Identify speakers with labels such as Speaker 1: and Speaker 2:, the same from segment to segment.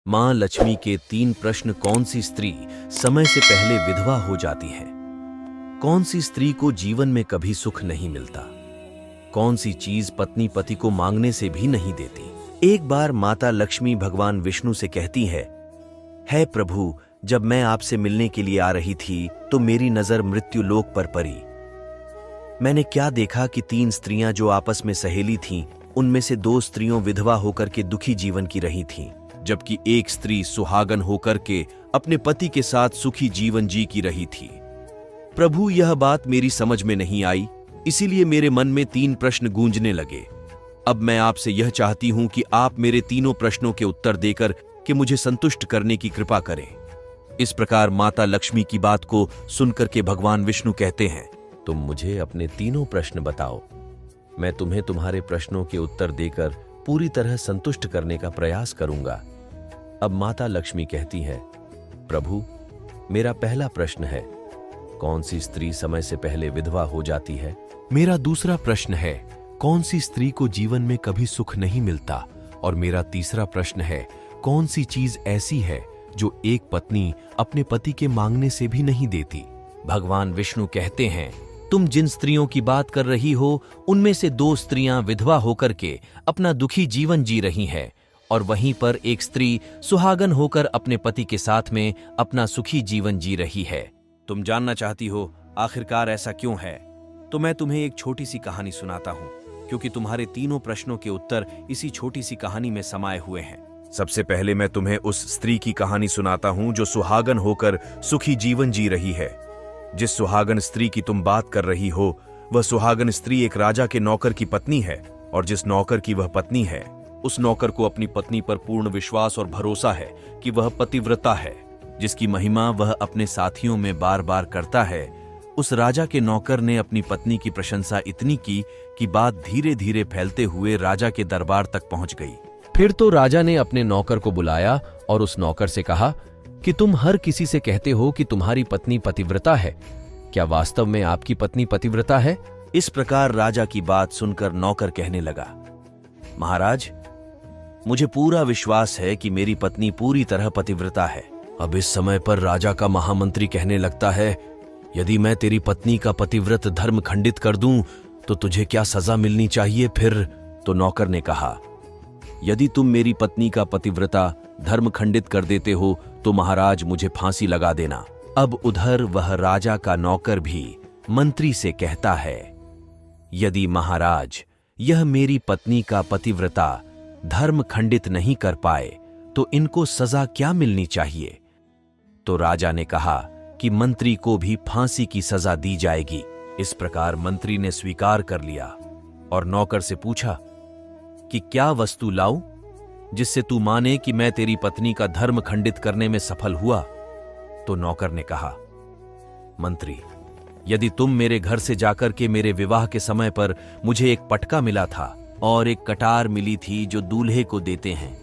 Speaker 1: मां लक्ष्मी के 3 प्रश्न। कौन सी स्त्री समय से पहले विधवा हो जाती है? कौन सी स्त्री को जीवन में कभी सुख नहीं मिलता? कौन सी चीज पत्नी पति को मांगने से भी नहीं देती? एक बार माता लक्ष्मी भगवान विष्णु से कहती है प्रभु, जब मैं आपसे मिलने के लिए आ रही थी तो मेरी नजर मृत्यु लोक पर पड़ी। मैंने क्या देखा कि 3 स्त्रियां जो आपस में सहेली थीं, उनमें से 2 स्त्रियों विधवा होकर के दुखी जीवन की रही थीं, जबकि एक स्त्री सुहागन होकर के अपने पति के साथ सुखी जीवन जी की रही थी। प्रभु, यह बात मेरी समझ में नहीं आई, इसीलिए मेरे मन में 3 प्रश्न गूंजने लगे। अब मैं आपसे यह चाहती हूं कि आप मेरे तीनों प्रश्नों के उत्तर देकर कि मुझे संतुष्ट करने की कृपा करें। इस प्रकार माता लक्ष्मी की बात को सुनकर के भगवान विष्णु कहते हैं, तुम मुझे अपने तीनों प्रश्न बताओ, मैं तुम्हें तुम्हारे प्रश्नों के उत्तर देकर पूरी तरह संतुष्ट करने का प्रयास करूंगा। अब माता लक्ष्मी कहती है, प्रभु, मेरा पहला प्रश्न है, कौन सी स्त्री समय से पहले विधवा हो जाती है? मेरा दूसरा प्रश्न है, कौन सी स्त्री को जीवन में कभी सुख नहीं मिलता? और मेरा तीसरा प्रश्न है, कौन सी चीज ऐसी है जो एक पत्नी अपने पति के मांगने से भी नहीं देती? भगवान विष्णु कहते हैं, तुम जिन स्त्रियों की बात कर रही हो, उनमें से 2 स्त्रियां विधवा होकर के अपना दुखी जीवन जी रही हैं, और वहीं पर एक स्त्री सुहागन होकर अपने पति के साथ में अपना सुखी जीवन जी रही है। तुम जानना चाहती हो आखिरकार ऐसा क्यों है? तो मैं तुम्हें एक छोटी सी कहानी सुनाता हूं, क्योंकि तुम्हारे तीनों प्रश्नों के उत्तर इसी छोटी सी कहानी में समाये हुए हैं। सबसे पहले मैं तुम्हें उस स्त्री की कहानी सुनाता हूं जो सुहागन होकर सुखी जीवन जी रही है। जिस सुहागन स्त्री की तुम बात कर रही हो, वह सुहागन स्त्री एक राजा के नौकर की पत्नी है, और जिस नौकर की वह पत्नी है, उस नौकर को अपनी पत्नी पर पूर्ण विश्वास और भरोसा है कि वह पतिव्रता है, जिसकी महिमा वह अपने साथियों में बार बार करता है। उस राजा के नौकर ने अपनी पत्नी की प्रशंसा इतनी की कि बात धीरे धीरे फैलते हुए राजा के दरबार तक पहुंच गई। फिर तो राजा ने अपने नौकर को बुलाया और उस नौकर से कहा कि तुम हर किसी से कहते हो कि तुम्हारी पत्नी पतिव्रता है, क्या वास्तव में आपकी पत्नी पतिव्रता है? इस प्रकार राजा की बात सुनकर नौकर कहने लगा, महाराज, मुझे पूरा विश्वास है कि मेरी पत्नी पूरी तरह पतिव्रता है। अब इस समय पर राजा का महामंत्री कहने लगता है, यदि मैं तेरी पत्नी का पतिव्रत धर्म खंडित कर दूं तो तुझे क्या सजा मिलनी चाहिए फिर? तो नौकर ने कहा, यदि तुम मेरी पत्नी का पतिव्रता धर्म खंडित कर देते हो तो महाराज मुझे फांसी लगा देना। अब उधर वह राजा का नौकर भी मंत्री से कहता है, यदि महाराज यह मेरी पत्नी का पतिव्रता धर्म खंडित नहीं कर पाए तो इनको सजा क्या मिलनी चाहिए? तो राजा ने कहा कि मंत्री को भी फांसी की सजा दी जाएगी। इस प्रकार मंत्री ने स्वीकार कर लिया और नौकर से पूछा कि क्या वस्तु लाऊं जिससे तू माने कि मैं तेरी पत्नी का धर्म खंडित करने में सफल हुआ? तो नौकर ने कहा, मंत्री, यदि तुम मेरे घर से जाकर के मेरे विवाह के समय पर मुझे एक पटका मिला था और एक कटार मिली थी जो दूल्हे को देते हैं,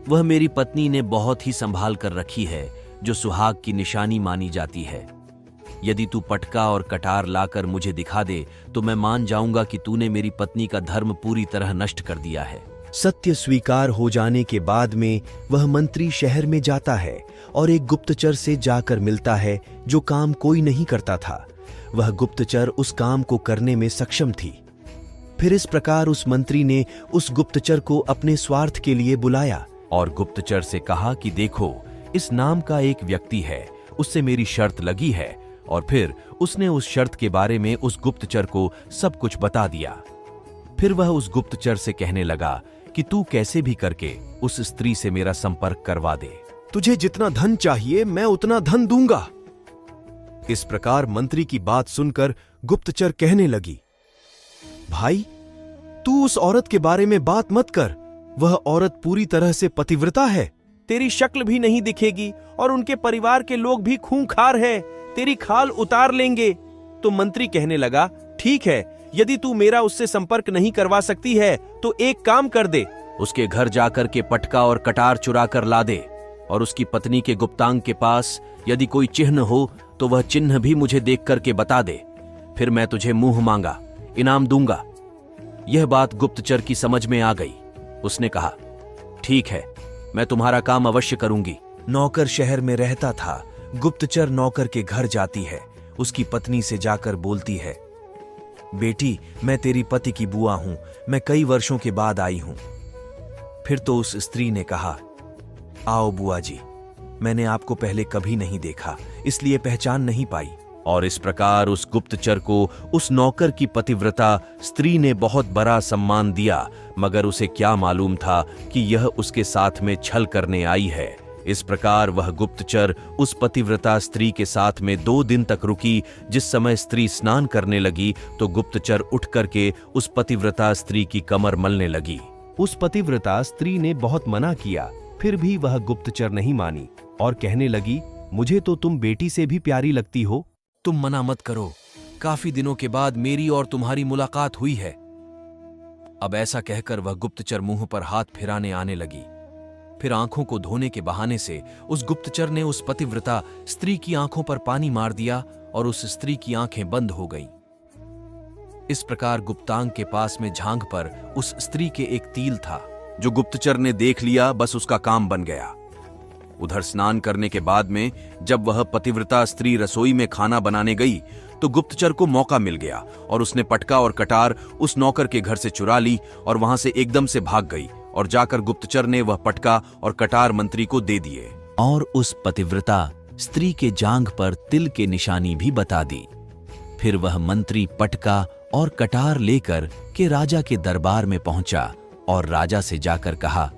Speaker 1: वह मेरी पत्नी ने बहुत ही संभाल कर रखी है, जो सुहाग की निशानी मानी जाती है। यदि तू पटका और कटार लाकर मुझे दिखा दे तो मैं मान जाऊंगा कि तूने मेरी पत्नी का धर्म पूरी तरह नष्ट कर दिया है। सत्य स्वीकार हो जाने के बाद में वह मंत्री शहर में जाता है और एक गुप्तचर से जाकर मिलता है जो काम कोई नहीं करता था। वह गुप्तचर उस काम को करने में सक्षम थी। फिर इस प्रकार उस मंत्री ने उस गुप्तचर को अपने स्वार्थ के लिए बुलाया और गुप्तचर से कहा कि देखो, इस नाम का एक व्यक्ति है, उससे मेरी शर्त लगी है। और फिर उसने उस शर्त के बारे में उस गुप्तचर को सब कुछ बता दिया। फिर वह उस गुप्तचर से कहने लगा कि तू कैसे भी करके उस स्त्री से मेरा संपर्क करवा दे, तुझे जितना धन चाहिए मैं उतना धन दूंगा। इस प्रकार मंत्री की बात सुनकर गुप्तचर कहने लगी, भाई, तू उस औरत के बारे में बात मत कर, वह औरत पूरी तरह से पतिव्रता है, तेरी शक्ल भी नहीं दिखेगी और उनके परिवार के लोग भी खूंखार हैं, तेरी खाल उतार लेंगे। तो मंत्री कहने लगा, ठीक है, यदि तू मेरा उससे संपर्क नहीं करवा सकती है तो एक काम कर दे, उसके घर जाकर के पटका और कटार चुरा कर ला दे, और उसकी पत्नी के गुप्तांग के पास यदि कोई चिन्ह हो तो वह चिन्ह भी मुझे देख करके बता दे, फिर मैं तुझे मुंह मांगा इनाम दूंगा। यह बात गुप्तचर की समझ में आ गई। उसने कहा, ठीक है, मैं तुम्हारा काम अवश्य करूंगी। नौकर शहर में रहता था। गुप्तचर नौकर के घर जाती है। उसकी पत्नी से जाकर बोलती है, बेटी, मैं तेरी पति की बुआ हूं, मैं कई वर्षों के बाद आई हूं। फिर तो उस स्त्री ने कहा, आओ बुआ जी, मैंने आपको पहले कभी नहीं देखा, इसलिए पहचान नहीं पाई। और इस प्रकार उस गुप्तचर को उस नौकर की पतिव्रता स्त्री ने बहुत बड़ा सम्मान दिया, मगर उसे क्या मालूम था कि यह उसके साथ में छल करने आई है। इस प्रकार वह गुप्तचर उस पतिव्रता स्त्री के साथ में 2 दिन तक रुकी। जिस समय स्त्री स्नान करने लगी तो गुप्तचर उठ करके उस पतिव्रता स्त्री की कमर मलने लगी। उस पतिव्रता स्त्री ने बहुत मना किया, फिर भी वह गुप्तचर नहीं मानी और कहने लगी, मुझे तो तुम बेटी से भी प्यारी लगती हो, तुम मना मत करो, काफी दिनों के बाद मेरी और तुम्हारी मुलाकात हुई है। अब ऐसा कहकर वह गुप्तचर मुंह पर हाथ फिराने आने लगी। फिर आंखों को धोने के बहाने से उस गुप्तचर ने उस पतिव्रता स्त्री की आंखों पर पानी मार दिया और उस स्त्री की आंखें बंद हो गईं। इस प्रकार गुप्तांग के पास में झांग पर उस स्त्री के एक तिल था, जो गुप्तचर ने देख लिया, बस उसका काम बन गया। उधर स्नान करने के बाद में जब वह पतिव्रता स्त्री रसोई में खाना बनाने गई तो गुप्तचर को मौका मिल गया और उसने पटका और कटार उस नौकर के घर से चुरा ली और वहां से एकदम से भाग गई और जाकर गुप्तचर ने वह पटका और कटार मंत्री को दे दिए और उस पतिव्रता स्त्री के जांघ पर तिल के निशानी भी बता दी। फिर वह मंत्री पटका और कटार लेकर के राजा के दरबार में पहुंचा और राजा से जाकर कहा,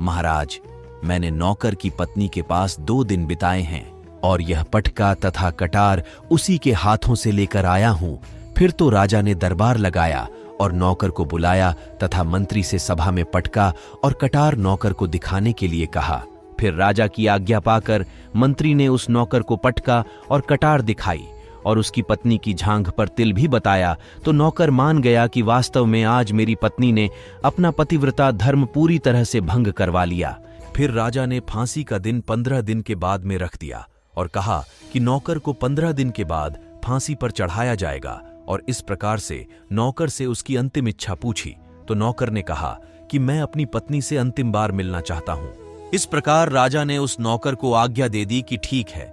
Speaker 1: महाराज, मैंने नौकर की पत्नी के पास 2 दिन बिताए हैं और यह पटका तथा कटार उसी के हाथों से लेकर आया हूं। फिर तो राजा ने दरबार लगाया और नौकर को बुलाया तथा मंत्री से सभा में पटका और कटार नौकर को दिखाने के लिए कहा। फिर राजा की आज्ञा पाकर मंत्री ने उस नौकर को पटका और कटार दिखाई और उसकी पत्नी की झांग पर तिल भी बताया तो नौकर मान गया कि वास्तव में आज मेरी पत्नी ने अपना पतिव्रता धर्म पूरी तरह से भंग करवा लिया। फिर राजा ने फांसी का दिन 15 दिन के बाद में रख दिया और कहा कि नौकर को 15 दिन के बाद फांसी पर चढ़ाया जाएगा। और इस प्रकार से नौकर से उसकी अंतिम इच्छा पूछी तो नौकर ने कहा कि मैं अपनी पत्नी से अंतिम बार मिलना चाहता हूं। इस प्रकार राजा ने उस नौकर को आज्ञा दे दी कि ठीक है,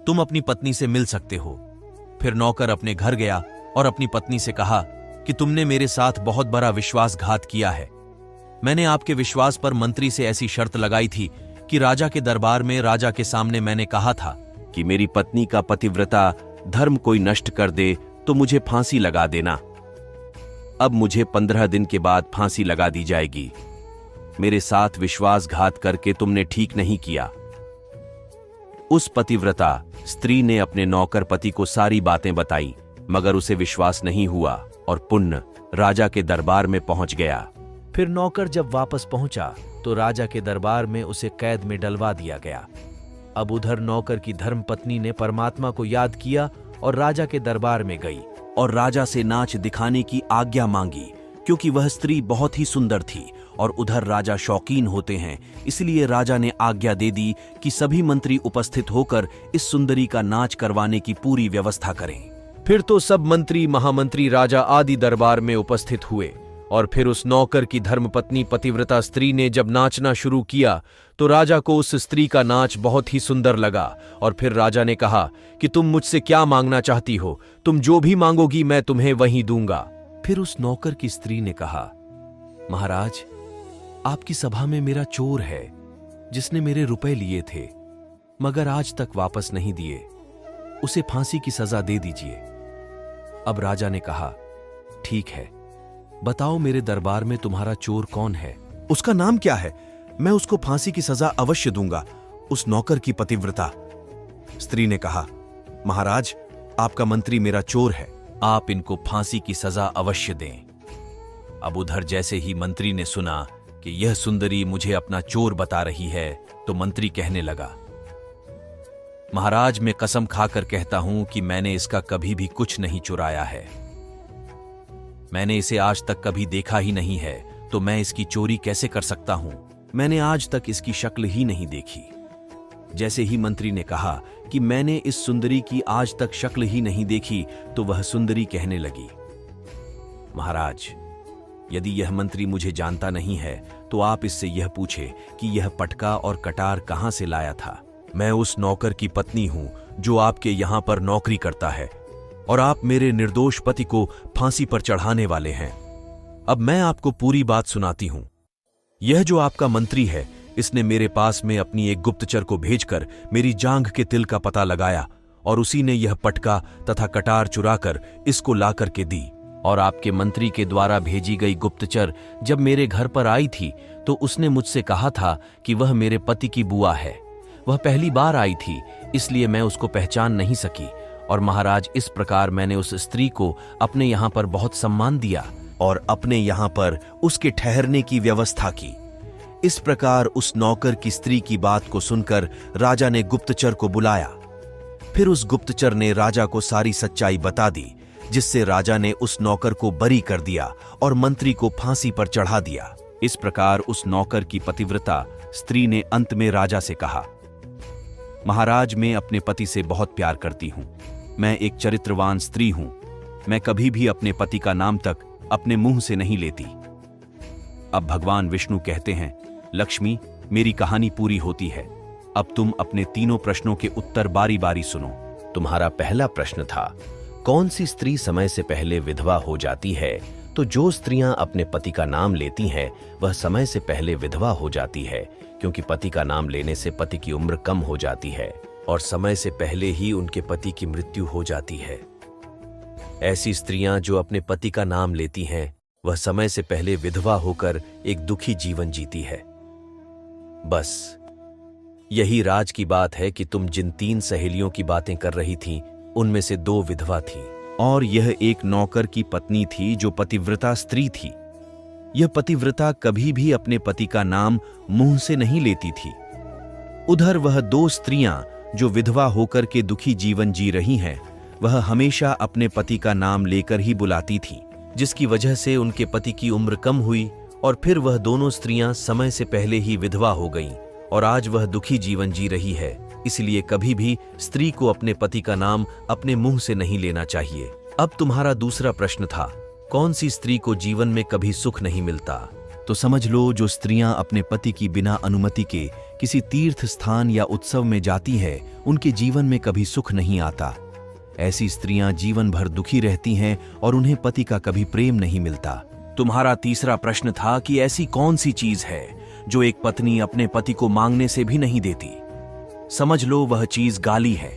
Speaker 1: तुम अपनी पत्नी से मिल सकते हो। फिर नौकर अपने घर गया और अपनी पत्नी से कहा कि तुमने मेरे साथ बहुत बड़ा विश्वासघात किया है। मैंने आपके विश्वास पर मंत्री से ऐसी शर्त लगाई थी कि राजा के दरबार में राजा के सामने मैंने कहा था कि मेरी पत्नी का पतिव्रता धर्म कोई नष्ट कर दे तो मुझे फांसी लगा देना। अब मुझे 15 दिन के बाद फांसी लगा दी जाएगी। मेरे साथ विश्वासघात करके तुमने ठीक नहीं किया। उस पतिव्रता स्त्री ने अपने नौकर पति को सारी बातें बताई, मगर उसे विश्वास नहीं हुआ और पुण्य राजा के दरबार में पहुंच गया। फिर नौकर जब वापस पहुंचा तो राजा के दरबार में उसे कैद में डलवा दिया गया। अब उधर नौकर की धर्मपत्नी ने परमात्मा को याद किया और राजा के दरबार में गई और राजा से नाच दिखाने की आज्ञा मांगी, क्योंकि वह स्त्री बहुत ही सुंदर थी और उधर राजा शौकीन होते हैं, इसलिए राजा ने आज्ञा दे दी कि सभी मंत्री उपस्थित होकर इस सुंदरी का नाच करवाने की पूरी व्यवस्था करें। फिर तो सब मंत्री, महामंत्री, राजा आदि दरबार में उपस्थित हुए और फिर उस नौकर की धर्मपत्नी पतिव्रता स्त्री ने जब नाचना शुरू किया तो राजा को उस स्त्री का नाच बहुत ही सुंदर लगा और फिर राजा ने कहा कि तुम मुझसे क्या मांगना चाहती हो, तुम जो भी मांगोगी मैं तुम्हें वही दूंगा। फिर उस नौकर की स्त्री ने कहा, महाराज, आपकी सभा में मेरा चोर है जिसने मेरे रुपए लिए थे मगर आज तक वापस नहीं दिए, उसे फांसी की सजा दे दीजिए। अब राजा ने कहा, ठीक है, बताओ मेरे दरबार में तुम्हारा चोर कौन है, उसका नाम क्या है, मैं उसको फांसी की सजा अवश्य दूंगा। उस नौकर की पतिव्रता स्त्री ने कहा, महाराज, आपका मंत्री मेरा चोर है, आप इनको फांसी की सजा अवश्य दें। अब उधर जैसे ही मंत्री ने सुना कि यह सुंदरी मुझे अपना चोर बता रही है तो मंत्री कहने लगा, महाराज, मैं कसम खाकर कहता हूं कि मैंने इसका कभी भी कुछ नहीं चुराया है। मैंने इसे आज तक कभी देखा ही नहीं है, तो मैं इसकी चोरी कैसे कर सकता हूं? मैंने आज तक इसकी शक्ल ही नहीं देखी। जैसे ही मंत्री ने कहा कि मैंने इस सुंदरी की आज तक शक्ल ही नहीं देखी तो वह सुंदरी कहने लगी, महाराज, यदि यह मंत्री मुझे जानता नहीं है तो आप इससे यह पूछे कि यह पटका और कटार कहां से लाया था। मैं उस नौकर की पत्नी हूं जो आपके यहां पर नौकरी करता है और आप मेरे निर्दोष पति को फांसी पर चढ़ाने वाले हैं। अब मैं आपको पूरी बात सुनाती हूं। यह जो आपका मंत्री है, इसने मेरे पास में अपनी एक गुप्तचर को भेजकर मेरी जांघ के तिल का पता लगाया और उसी ने यह पटका तथा कटार चुराकर इसको ला करके दी। और आपके मंत्री के द्वारा भेजी गई गुप्तचर जब मेरे घर पर आई थी तो उसने मुझसे कहा था कि वह मेरे पति की बुआ है। वह पहली बार आई थी, इसलिए मैं उसको पहचान नहीं सकी। और महाराज, इस प्रकार मैंने उस स्त्री को अपने यहाँ पर बहुत सम्मान दिया और अपने यहाँ पर उसके ठहरने की व्यवस्था की। इस प्रकार उस नौकर की स्त्री की बात को सुनकर राजा ने गुप्तचर को बुलाया। फिर उस गुप्तचर ने राजा को सारी सच्चाई बता दी, जिससे राजा ने उस नौकर को बरी कर दिया और मंत्री को फांसी पर चढ़ा दिया। इस प्रकार उस नौकर की पतिव्रता स्त्री ने अंत में राजा से कहा, महाराज, मैं अपने पति से बहुत प्यार करती हूं। मैं एक चरित्रवान स्त्री हूं। मैं कभी भी अपने पति का नाम तक अपने मुंह से नहीं लेती। अब भगवान विष्णु कहते हैं, लक्ष्मी, मेरी कहानी पूरी होती है। अब तुम अपने तीनों प्रश्नों के उत्तर बारी बारी सुनो। तुम्हारा पहला प्रश्न था, कौन सी स्त्री समय से पहले विधवा हो जाती है? तो जो स्त्रियां अपने पति का नाम लेती हैं, वह समय से पहले विधवा हो जाती है, क्योंकि पति का नाम लेने से पति की उम्र कम हो जाती है और समय से पहले ही उनके पति की मृत्यु हो जाती है। ऐसी स्त्रियां जो अपने पति का नाम लेती हैं, वह समय से पहले विधवा होकर एक दुखी जीवन जीती है। बस यही राज की बात है कि तुम जिन 3 सहेलियों की बातें कर रही थीं, उनमें से 2 विधवा थीं और यह एक नौकर की पत्नी थी जो पतिव्रता स्त्री थी। यह पतिव्रता कभी भी अपने पति का नाम मुंह से नहीं लेती थी। उधर वह 2 स्त्रियां जो विधवा होकर के दुखी जीवन जी रही हैं, वह हमेशा अपने पति का नाम लेकर ही बुलाती थी, जिसकी वजह से उनके पति की उम्र कम हुई और फिर वह दोनों स्त्रियां समय से पहले ही विधवा हो गईं और आज वह दुखी जीवन जी रही है। इसलिए कभी भी स्त्री को अपने पति का नाम अपने मुंह से नहीं लेना चाहिए। अब तुम्हारा दूसरा प्रश्न था, कौन सी स्त्री को जीवन में कभी सुख नहीं मिलता? तो समझ लो, जो स्त्रियां अपने पति की बिना अनुमति के किसी तीर्थ स्थान या उत्सव में जाती है, उनके जीवन में कभी सुख नहीं आता। ऐसी स्त्रियां जीवन भर दुखी रहती हैं और उन्हें पति का कभी प्रेम नहीं मिलता। तुम्हारा तीसरा प्रश्न था कि ऐसी कौन सी चीज है जो एक पत्नी अपने पति को मांगने से भी नहीं देती? समझ लो, वह चीज गाली है।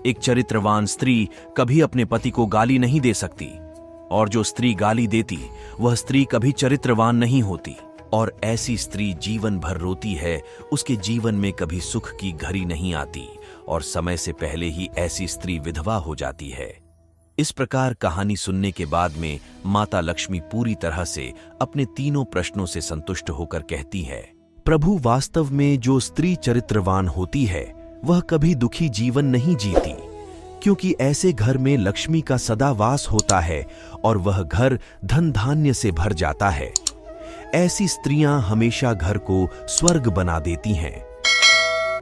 Speaker 1: एक चरित्रवान स्त्री कभी अपने पति को गाली नहीं दे सकती और जो स्त्री गाली देती, वह स्त्री कभी चरित्रवान नहीं होती और ऐसी स्त्री जीवन भर रोती है। उसके जीवन में कभी सुख की घड़ी नहीं आती और समय से पहले ही ऐसी स्त्री विधवा हो जाती है। इस प्रकार कहानी सुनने के बाद में माता लक्ष्मी पूरी तरह से अपने तीनों प्रश्नों से संतुष्ट होकर कहती है, प्रभु, वास्तव में जो स्त्री चरित्रवान होती है, वह कभी दुखी जीवन नहीं जीती, क्योंकि ऐसे घर में लक्ष्मी का सदा वास होता है और वह घर धन धान्य से भर जाता है। ऐसी स्त्रियां हमेशा घर को स्वर्ग बना देती हैं।